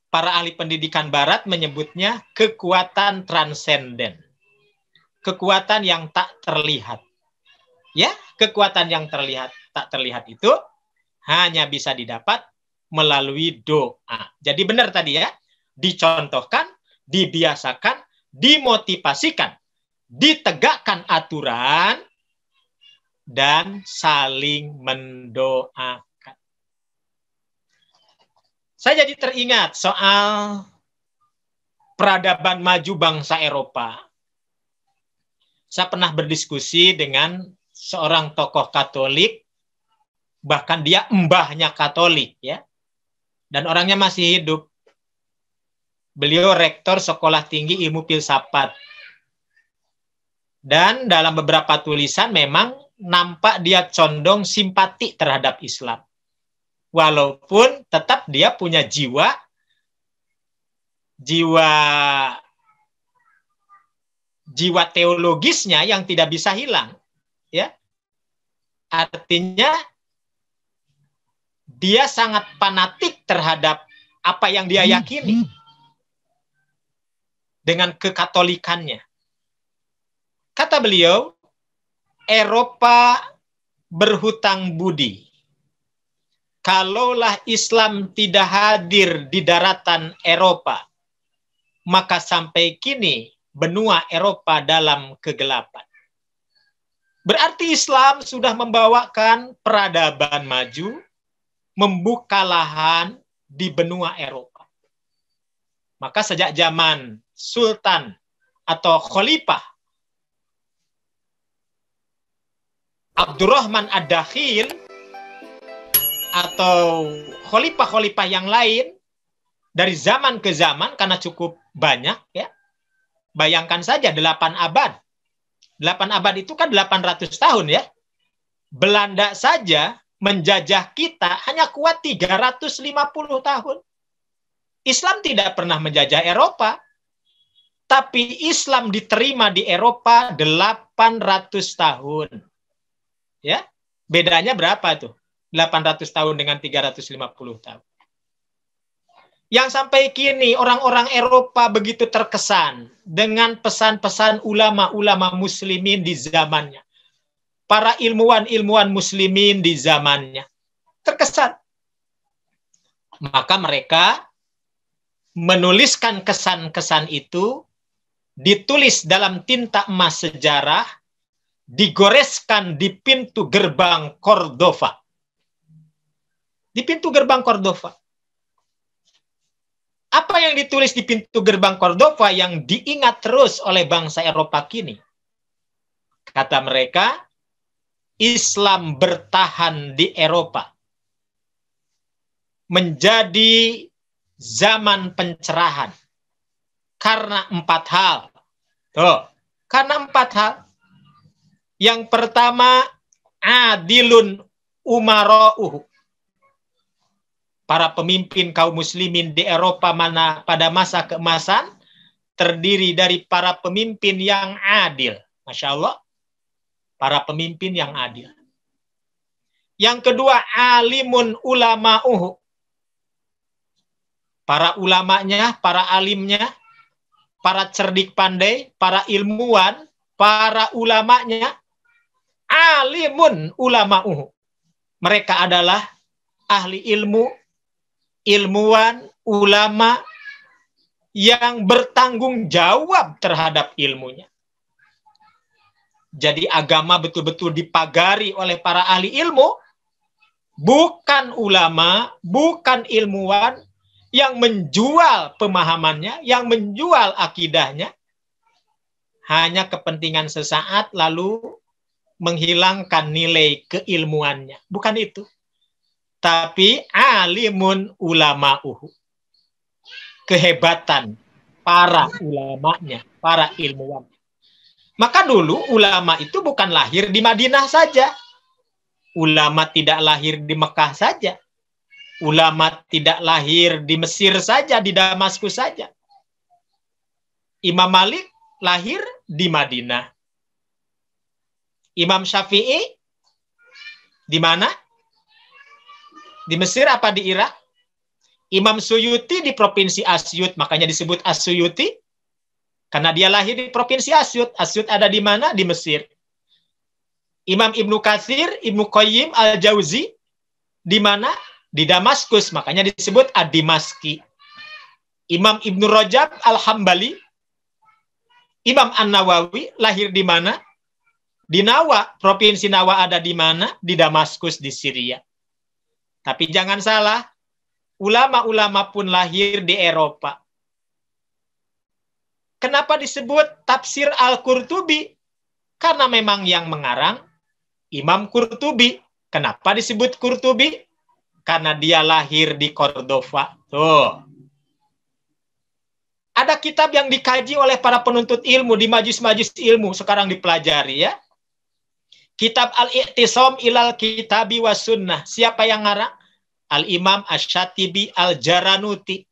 Para ahli pendidikan barat menyebutnya kekuatan transenden. Kekuatan yang tak terlihat. Ya, kekuatan yang tak terlihat itu hanya bisa didapat melalui doa. Jadi benar tadi ya, dicontohkan, dibiasakan, dimotivasikan, ditegakkan aturan, dan saling mendoakan. Saya jadi teringat soal peradaban maju bangsa Eropa. Saya pernah berdiskusi dengan seorang tokoh Katolik, bahkan dia mbahnya Katolik, ya, dan orangnya masih hidup. Beliau rektor Sekolah Tinggi Ilmu Filsafat. Dan dalam beberapa tulisan memang nampak dia condong simpati terhadap Islam. Walaupun tetap dia punya jiwa teologisnya yang tidak bisa hilang, ya. Artinya dia sangat fanatik terhadap apa yang dia yakini dengan kekatolikannya. Kata beliau, Eropa berhutang budi. Kalaulah Islam tidak hadir di daratan Eropa, maka sampai kini benua Eropa dalam kegelapan. Berarti Islam sudah membawakan peradaban maju, membuka lahan di benua Eropa. Maka sejak zaman Sultan atau Khalifah Abdurrahman Ad-Dakhil atau khalifah-khalifah yang lain dari zaman ke zaman, karena cukup banyak, ya. Bayangkan saja 8 abad. 8 abad itu kan 800 tahun, ya. Belanda saja menjajah kita hanya kuat 350 tahun. Islam tidak pernah menjajah Eropa, tapi Islam diterima di Eropa 800 tahun. Ya, bedanya berapa tuh? 800 tahun dengan 350 tahun. Yang sampai kini orang-orang Eropa begitu terkesan dengan pesan-pesan ulama-ulama muslimin di zamannya. Para ilmuwan-ilmuwan muslimin di zamannya. Terkesan. Maka mereka menuliskan kesan-kesan itu, ditulis dalam tinta emas sejarah, digoreskan di pintu gerbang Cordova. Di pintu gerbang Cordova. Apa yang ditulis di pintu gerbang Cordova yang diingat terus oleh bangsa Eropa kini? Kata mereka, Islam bertahan di Eropa menjadi zaman pencerahan karena 4 hal. Tuh, karena 4 hal. Yang pertama, adilun umara'uhu. Para pemimpin kaum muslimin di Eropa pada masa keemasan terdiri dari para pemimpin yang adil. Masya Allah, para pemimpin yang adil. Yang kedua, alimun ulama'uhu. Para ulamanya, para alimnya, para cerdik pandai, para ilmuwan, para ulamanya, alimun ulama'uhu. Mereka adalah ahli ilmu, ilmuwan, ulama yang bertanggung jawab terhadap ilmunya. Jadi agama betul-betul dipagari oleh para ahli ilmu, bukan ulama, bukan ilmuwan yang menjual pemahamannya, yang menjual akidahnya, hanya kepentingan sesaat lalu menghilangkan nilai keilmuannya. Bukan itu. Tapi alimun ulama'uhu. Kehebatan para ulamanya, para ilmuwan. Maka dulu ulama itu bukan lahir di Madinah saja. Ulama tidak lahir di Mekah saja. Ulama tidak lahir di Mesir saja, di Damaskus saja. Imam Malik lahir di Madinah. Imam Syafi'i di mana? Di Mesir apa di Irak? Imam Suyuti di provinsi Asyut, makanya disebut As-Suyuti, karena dia lahir di provinsi Asyut. Asyut ada di mana? Di Mesir. Imam Ibnu Katsir, Ibnu Qayyim Al-Jauzi di mana? Di Damaskus, makanya disebut Ad-Dimaski. Imam Ibnu Rajab Al-Hambali, Imam An-Nawawi lahir di mana? Di Nawa, provinsi Nawa ada di mana? Di Damaskus, di Syria. Tapi jangan salah, ulama-ulama pun lahir di Eropa. Kenapa disebut tafsir Al-Qurtubi? Karena memang yang mengarang Imam Qurtubi. Kenapa disebut Qurtubi? Karena dia lahir di Cordova. Tuh. Ada kitab yang dikaji oleh para penuntut ilmu di majlis-majlis ilmu sekarang dipelajari ya. Kitab Al-I'tisam ilal Kitabi was Sunnah. Siapa yang ngarang? Al-Imam Asy-Syatibi Al-Jaranuti.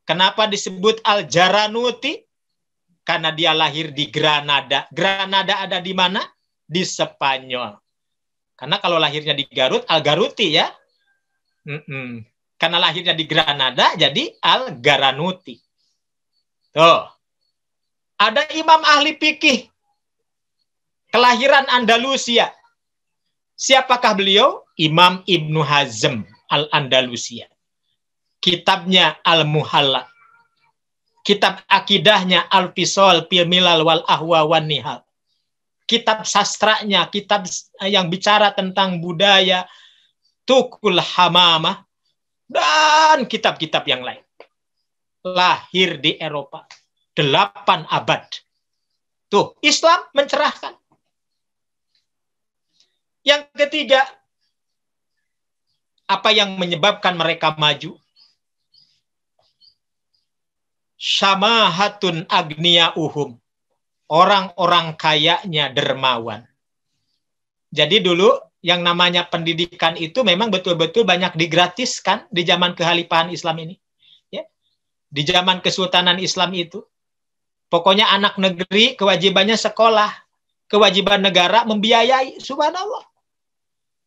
Kenapa disebut Al-Jaranuti? Karena dia lahir di Granada. Granada ada di mana? Di Spanyol. Karena kalau lahirnya di Garut, Al-Garuti ya. Karena lahirnya di Granada, jadi Al-Garanuti. Tuh. Ada imam ahli fikih. Kelahiran Andalusia. Siapakah beliau? Imam Ibnu Hazm Al-Andalusia. Kitabnya Al-Muhalla. Kitab akidahnya Al-Fisal fil Milal wal Ahwa wan Nihal. Kitab sastranya, kitab yang bicara tentang budaya, Tukul Hamamah, dan kitab-kitab yang lain. Lahir di Eropa. 8 abad. Tuh, Islam mencerahkan. Yang ketiga, apa yang menyebabkan mereka maju? Syamahatun agniyauhum. Orang-orang kayanya dermawan. Jadi dulu yang namanya pendidikan itu memang betul-betul banyak digratiskan di zaman kekhalifahan Islam ini. Ya. Di zaman kesultanan Islam itu. Pokoknya anak negeri kewajibannya sekolah. Kewajiban negara membiayai. Subhanallah.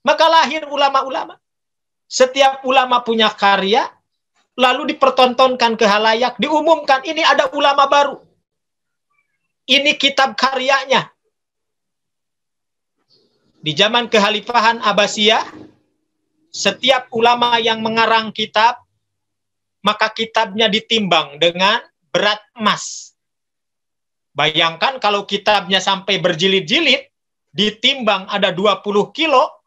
Maka lahir ulama-ulama. Setiap ulama punya karya, lalu dipertontonkan ke halayak, diumumkan, ini ada ulama baru. Ini kitab karyanya. Di zaman kekhalifahan Abbasiyah, setiap ulama yang mengarang kitab, maka kitabnya ditimbang dengan berat emas. Bayangkan kalau kitabnya sampai berjilid-jilid, ditimbang ada 20 kilo,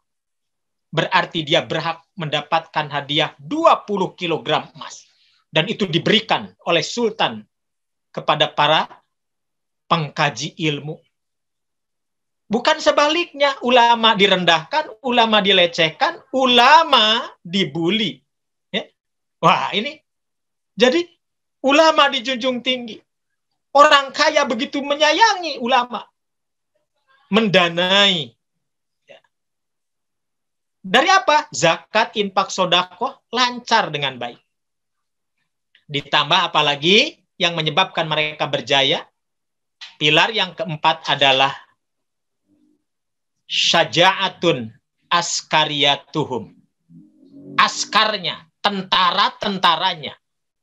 berarti dia berhak mendapatkan hadiah 20 kilogram emas. Dan itu diberikan oleh Sultan kepada para pengkaji ilmu. Bukan sebaliknya, ulama direndahkan, ulama dilecehkan, ulama dibuli. Ya? Wah, ini. Jadi, ulama dijunjung tinggi. Orang kaya begitu menyayangi ulama. mendanai. Dari apa? Zakat, infak, sodakoh lancar dengan baik. Ditambah apalagi yang menyebabkan mereka berjaya. Pilar yang keempat adalah syaja'atun askariyatuhum. Askarnya, tentara-tentaranya,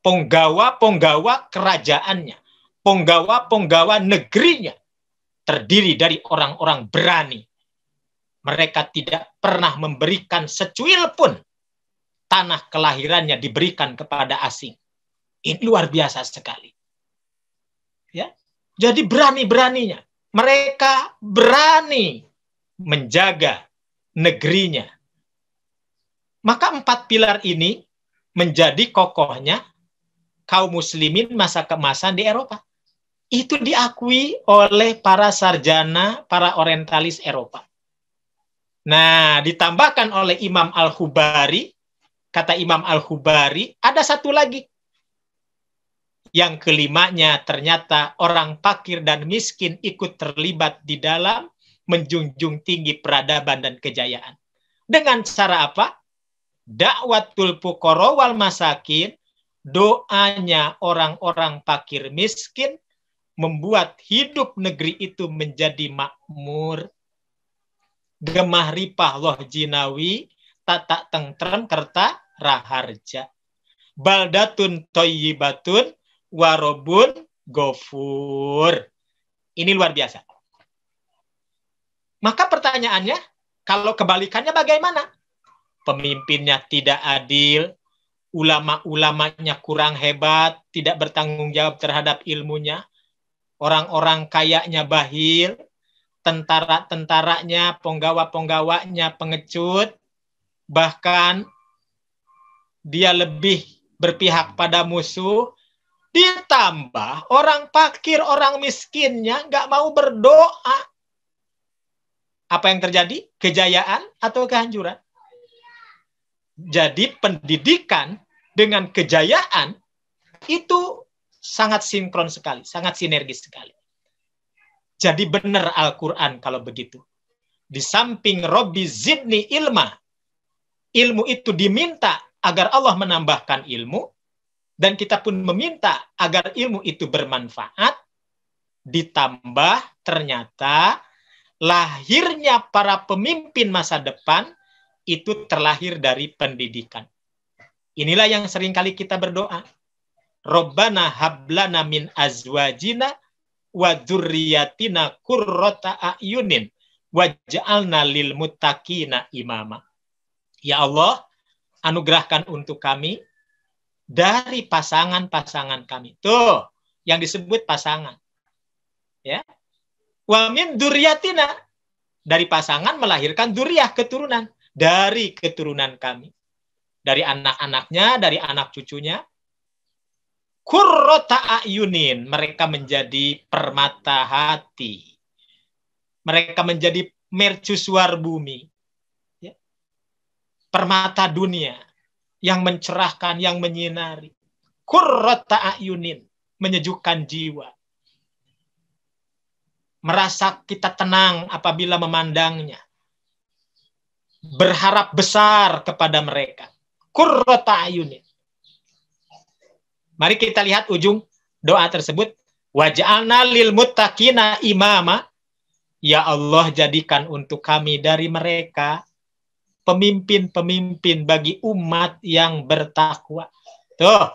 penggawa-penggawa kerajaannya, penggawa-penggawa negerinya terdiri dari orang-orang berani. Mereka tidak pernah memberikan secuil pun tanah kelahirannya diberikan kepada asing. Ini luar biasa sekali. Ya, jadi berani-beraninya mereka berani menjaga negerinya. Maka 4 pilar ini menjadi kokohnya kaum muslimin masa keemasan di Eropa. Itu diakui oleh para sarjana, para orientalis Eropa. Nah, ditambahkan oleh Imam Al-Hubari, kata Imam Al-Hubari, ada satu lagi. Yang kelimanya ternyata orang fakir dan miskin ikut terlibat di dalam menjunjung tinggi peradaban dan kejayaan. Dengan cara apa? Dakwatul fuqara wal masakin, doanya orang-orang fakir miskin, membuat hidup negeri itu menjadi makmur. Gemah ripah loh jinawi, tata tentrem kerta raharja. Baldatun toyibatun, warobun gofur. Ini luar biasa. Maka pertanyaannya, kalau kebalikannya bagaimana? Pemimpinnya tidak adil, ulama-ulamanya kurang hebat, tidak bertanggung jawab terhadap ilmunya, orang-orang kayanya bahil, tentara-tentaranya, penggawa-penggawanya pengecut, bahkan dia lebih berpihak pada musuh, ditambah orang fakir, orang miskinnya nggak mau berdoa. Apa yang terjadi? Kejayaan atau kehancuran? Jadi pendidikan dengan kejayaan itu sangat sinkron sekali, sangat sinergis sekali. Jadi benar Al-Quran kalau begitu. Di samping Robbi zidni ilma, ilmu itu diminta agar Allah menambahkan ilmu, dan kita pun meminta agar ilmu itu bermanfaat, ditambah ternyata lahirnya para pemimpin masa depan itu terlahir dari pendidikan. Inilah yang seringkali kita berdoa. Rabbana hablana min azwajina wa dzurriyyatina qurrata a'yunin waj'alna lil muttaqina imama. Ya Allah, anugerahkan untuk kami dari pasangan-pasangan kami. Tuh, yang disebut pasangan. Ya. Wa min dzurriyyatina, dari pasangan melahirkan dzurriyyah, keturunan, dari keturunan kami. Dari anak-anaknya, dari anak cucunya. Qurrata a'yunin, mereka menjadi permata hati. Mereka menjadi mercusuar bumi. Ya. Permata dunia yang mencerahkan, yang menyinari. Qurrata a'yunin, menyejukkan jiwa. Merasa kita tenang apabila memandangnya. Berharap besar kepada mereka. Qurrata a'yunin. Mari kita lihat ujung doa tersebut. Waj'alna lil muttaqina imama. Ya Allah, jadikan untuk kami dari mereka pemimpin-pemimpin bagi umat yang bertakwa. Tuh.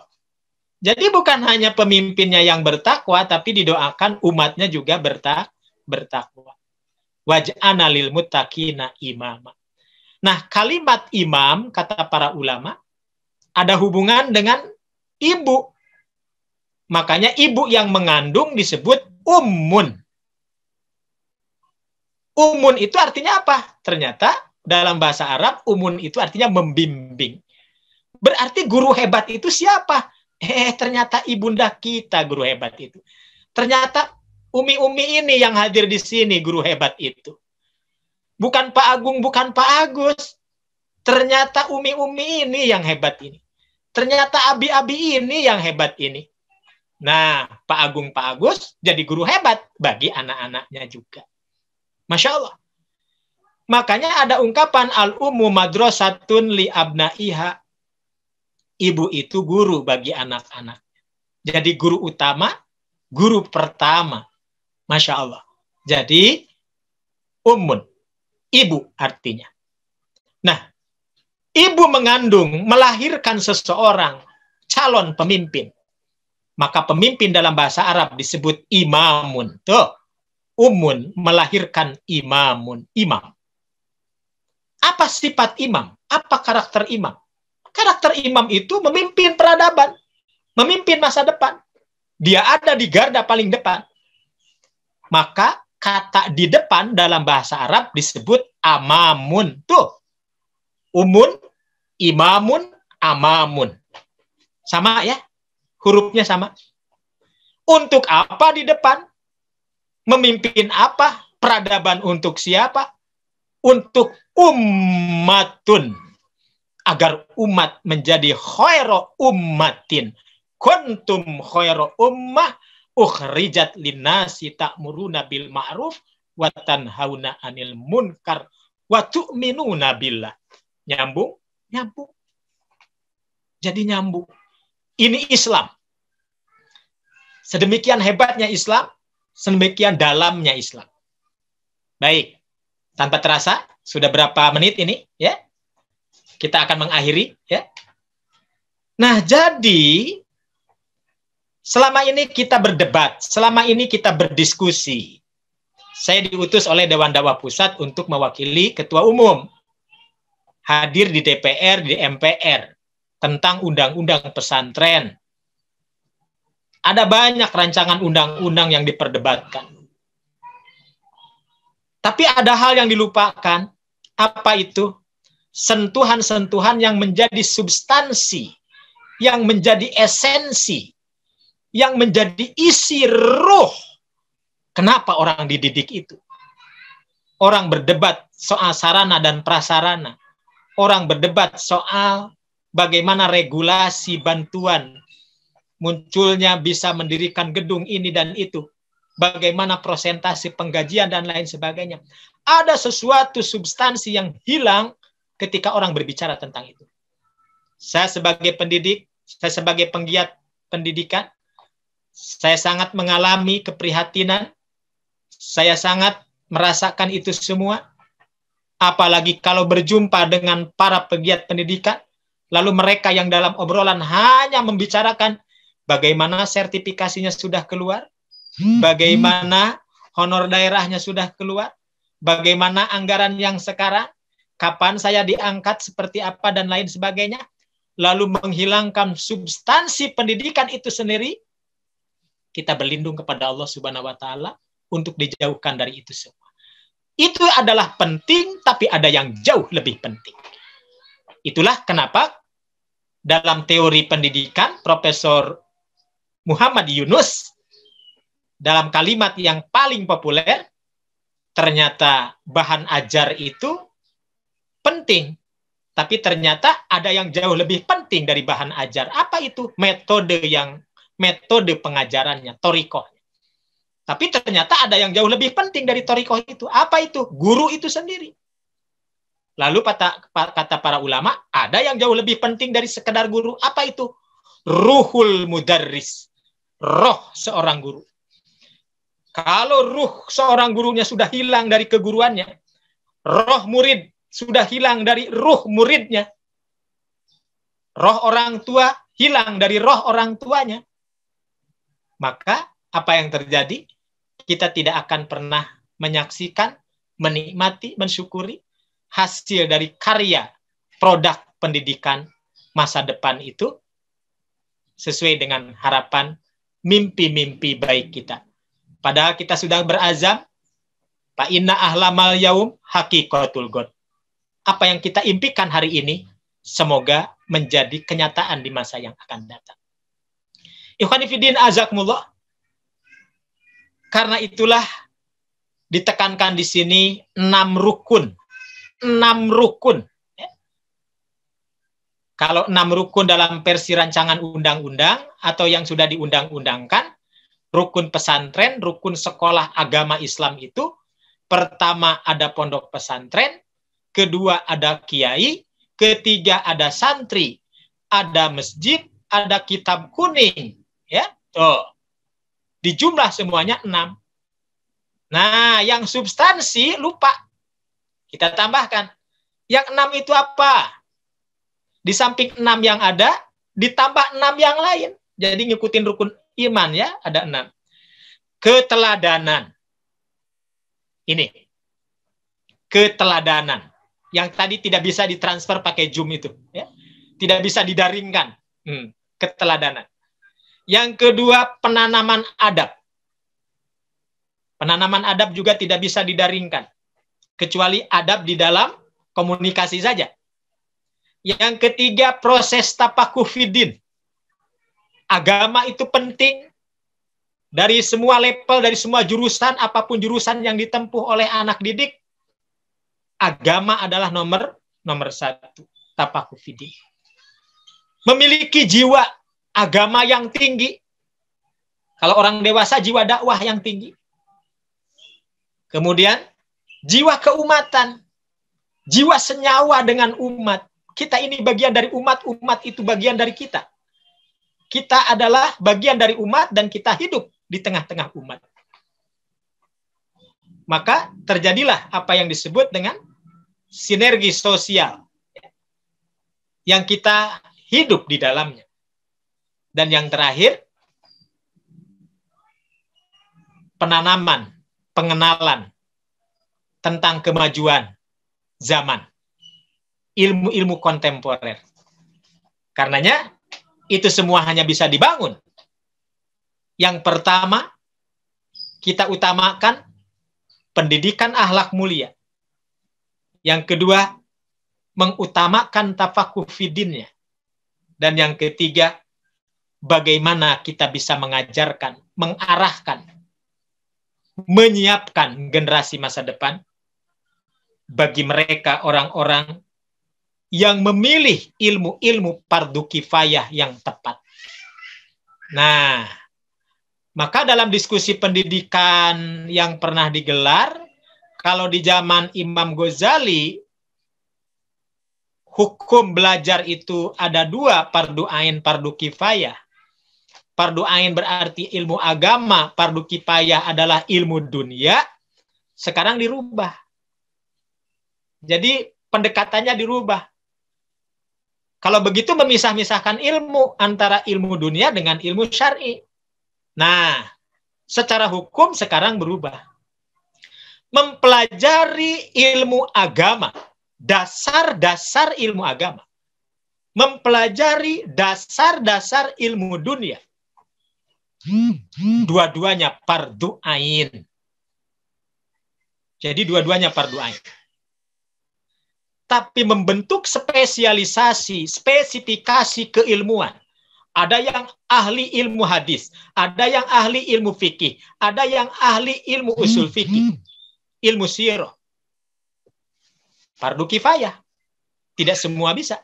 Jadi bukan hanya pemimpinnya yang bertakwa, tapi didoakan umatnya juga bertakwa. Waj'alna lil muttaqina imama. Nah, kalimat imam, kata para ulama, ada hubungan dengan ibu. Makanya ibu yang mengandung disebut ummun. Ummun itu artinya apa? Ternyata dalam bahasa Arab, ummun itu artinya membimbing. Berarti guru hebat itu siapa? Ternyata ibunda kita guru hebat itu. Ternyata umi-umi ini yang hadir di sini guru hebat itu. Bukan Pak Agung, bukan Pak Agus. Ternyata umi-umi ini yang hebat ini. Ternyata abi-abi ini yang hebat ini. Nah, Pak Agung, Pak Agus jadi guru hebat bagi anak-anaknya juga. Masya Allah. Makanya ada ungkapan al-ummu madrasatun li abnaiha. Ibu itu guru bagi anak-anak. Jadi guru utama, guru pertama. Masya Allah. Jadi ummun, ibu artinya. Nah, ibu mengandung, melahirkan seseorang, calon pemimpin. Maka pemimpin dalam bahasa Arab disebut imamun. Tuh, ummun melahirkan imamun, imam. Apa sifat imam? Apa karakter imam? Karakter imam itu memimpin peradaban, memimpin masa depan. Dia ada di garda paling depan. Maka kata di depan dalam bahasa Arab disebut amamun. Tuh, umun, imamun, amamun. Sama ya? Hurufnya sama. Untuk apa di depan? Memimpin apa? Peradaban untuk siapa? Untuk ummatun. Agar umat menjadi khairu ummatin. Kuntum khairu ummah ukhrijat linnasi ta'muruna bil ma'ruf wa tanhauna 'anil munkar wa tu'minuna billah. Nyambung? Nyambung. Jadi nyambung. Ini Islam. Sedemikian hebatnya Islam, sedemikian dalamnya Islam. Baik. Tanpa terasa, sudah berapa menit ini, ya? Kita akan mengakhiri, ya. Nah, jadi selama ini kita berdebat, selama ini kita berdiskusi. Saya diutus oleh Dewan Dakwah Pusat untuk mewakili Ketua Umum. Hadir di DPR, di MPR tentang undang-undang pesantren. Ada banyak rancangan undang-undang yang diperdebatkan. Tapi ada hal yang dilupakan. Apa itu? Sentuhan-sentuhan yang menjadi substansi, yang menjadi esensi, yang menjadi isi ruh. Kenapa orang dididik itu? Orang berdebat soal sarana dan prasarana. Orang berdebat soal bagaimana regulasi bantuan. Munculnya bisa mendirikan gedung ini dan itu. Bagaimana prosentasi penggajian dan lain sebagainya. Ada sesuatu substansi yang hilang ketika orang berbicara tentang itu. Saya sebagai pendidik, saya sebagai penggiat pendidikan, saya sangat mengalami keprihatinan. Saya sangat merasakan itu semua. Apalagi kalau berjumpa dengan para pegiat pendidikan, lalu mereka yang dalam obrolan hanya membicarakan bagaimana sertifikasinya sudah keluar, bagaimana honor daerahnya sudah keluar, bagaimana anggaran yang sekarang, kapan saya diangkat, seperti apa, dan lain sebagainya, lalu menghilangkan substansi pendidikan itu sendiri, kita berlindung kepada Allah Subhanahu wa Ta'ala untuk dijauhkan dari itu semua. Itu adalah penting, tapi ada yang jauh lebih penting. Itulah kenapa dalam teori pendidikan, Profesor Muhammad Yunus, dalam kalimat yang paling populer, ternyata bahan ajar itu penting. Tapi ternyata ada yang jauh lebih penting dari bahan ajar. Apa itu? Metode pengajarannya, thoriqohnya. Tapi ternyata ada yang jauh lebih penting dari thoriqoh itu. Apa itu? Guru itu sendiri. Lalu kata para ulama, ada yang jauh lebih penting dari sekedar guru. Apa itu? Ruhul mudarris. Roh seorang guru. Kalau ruh seorang gurunya sudah hilang dari keguruannya, roh murid sudah hilang dari ruh muridnya, roh orang tua hilang dari roh orang tuanya, maka apa yang terjadi? Kita tidak akan pernah menyaksikan, menikmati, mensyukuri hasil dari karya produk pendidikan masa depan itu sesuai dengan harapan mimpi-mimpi baik kita. Padahal kita sudah berazam, fa inna ahlamal yaum haqiqatul ghad. Apa yang kita impikan hari ini, semoga menjadi kenyataan di masa yang akan datang. Ikhwani fiddin azakumullah. Karena itulah ditekankan di sini 6 rukun. 6 rukun. Kalau 6 rukun dalam versi rancangan undang-undang atau yang sudah diundang-undangkan, rukun pesantren, rukun sekolah agama Islam itu Pertama ada pondok pesantren, kedua ada kiai, ketiga ada santri, ada masjid, ada kitab kuning, ya. Tuh. Dijumlah semuanya 6. Nah, yang substansi lupa. Kita tambahkan. Yang 6 itu apa? Di samping 6 yang ada, ditambah 6 yang lain. Jadi ngikutin rukun iman ya, ada 6. Keteladanan. Ini. Keteladanan. Yang tadi tidak bisa ditransfer pakai Zoom itu. Ya. Tidak bisa didaringkan. Keteladanan. Yang kedua, penanaman adab. Penanaman adab juga tidak bisa didaringkan. Kecuali adab di dalam komunikasi saja. Yang ketiga, proses tapakuh fiddin. Agama itu penting. Dari semua level, dari semua jurusan, apapun jurusan yang ditempuh oleh anak didik, agama adalah nomor 1. Tapakuh fiddin. Memiliki jiwa agama yang tinggi. Kalau orang dewasa, jiwa dakwah yang tinggi. Kemudian, jiwa keumatan. Jiwa senyawa dengan umat. Kita ini bagian dari umat, umat itu bagian dari kita. Kita adalah bagian dari umat dan kita hidup di tengah-tengah umat. Maka terjadilah apa yang disebut dengan sinergi sosial. Yang kita hidup di dalamnya. Dan yang terakhir, penanaman, pengenalan tentang kemajuan zaman. Ilmu-ilmu kontemporer. Karenanya, itu semua hanya bisa dibangun. Yang pertama, kita utamakan pendidikan akhlak mulia. Yang kedua, mengutamakan tafakuh fiddinnya. Dan yang ketiga, bagaimana kita bisa mengajarkan, mengarahkan, menyiapkan generasi masa depan bagi mereka orang-orang yang memilih ilmu-ilmu fardu kifayah yang tepat. Nah, maka dalam diskusi pendidikan yang pernah digelar, kalau di zaman Imam Ghazali, hukum belajar itu ada 2, fardu ain, fardu kifayah. Fardu ain berarti ilmu agama, fardu kifayah adalah ilmu dunia. Sekarang dirubah. Jadi pendekatannya dirubah. Kalau begitu memisah-misahkan ilmu antara ilmu dunia dengan ilmu syar'i. Nah, secara hukum sekarang berubah. Mempelajari ilmu agama, dasar-dasar ilmu agama. Mempelajari dasar-dasar ilmu dunia. Dua-duanya fardu ain. Jadi dua-duanya fardu ain. Tapi membentuk spesialisasi, spesifikasi keilmuan. Ada yang ahli ilmu hadis, ada yang ahli ilmu fikih, ada yang ahli ilmu usul fikih, ilmu sirah. Fardu kifayah. Tidak semua bisa.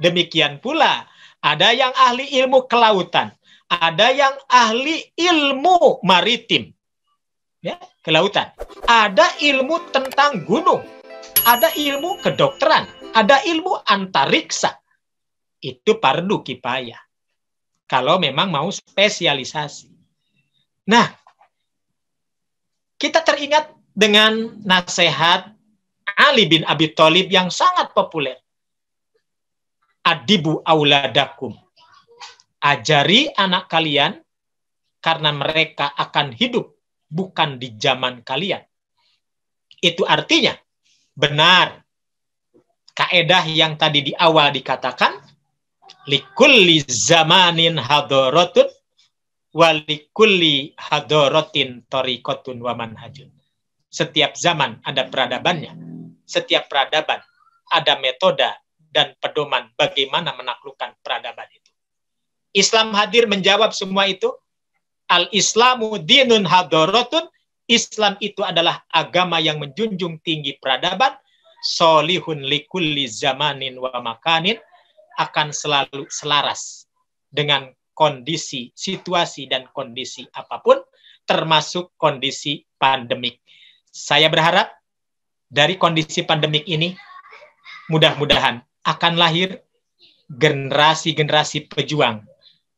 Demikian pula, ada yang ahli ilmu kelautan, ada yang ahli ilmu maritim, ya, kelautan. Ada ilmu tentang gunung. Ada ilmu kedokteran, ada ilmu antariksa. Itu fardu kifayah. Kalau memang mau spesialisasi. Nah, kita teringat dengan nasihat Ali bin Abi Thalib yang sangat populer. Adibu auladakum. Ajari anak kalian karena mereka akan hidup bukan di zaman kalian. Itu artinya benar. Kaedah yang tadi di awal dikatakan, likulli zamanin hadaratun wa likulli hadaratin tariqatun wa manhajun. Setiap zaman ada peradabannya. Setiap peradaban ada metode dan pedoman bagaimana menaklukkan peradaban itu. Islam hadir menjawab semua itu. Al-Islamu dinun hadaratun. Islam itu adalah agama yang menjunjung tinggi peradaban, solihun likulli zamanin wa makanin, akan selalu selaras dengan kondisi, situasi, dan kondisi apapun, termasuk kondisi pandemik. Saya berharap dari kondisi pandemik ini, mudah-mudahan akan lahir generasi-generasi pejuang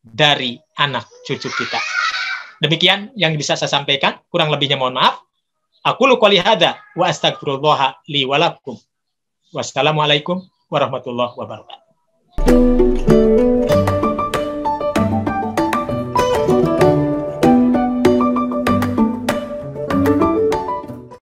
dari anak cucu kita. Demikian yang bisa saya sampaikan, kurang lebihnya mohon maaf. Aqulu qouli hadza wa astaghfirullah li wa lakum. Wassalamualaikum warahmatullahi wabarakatuh.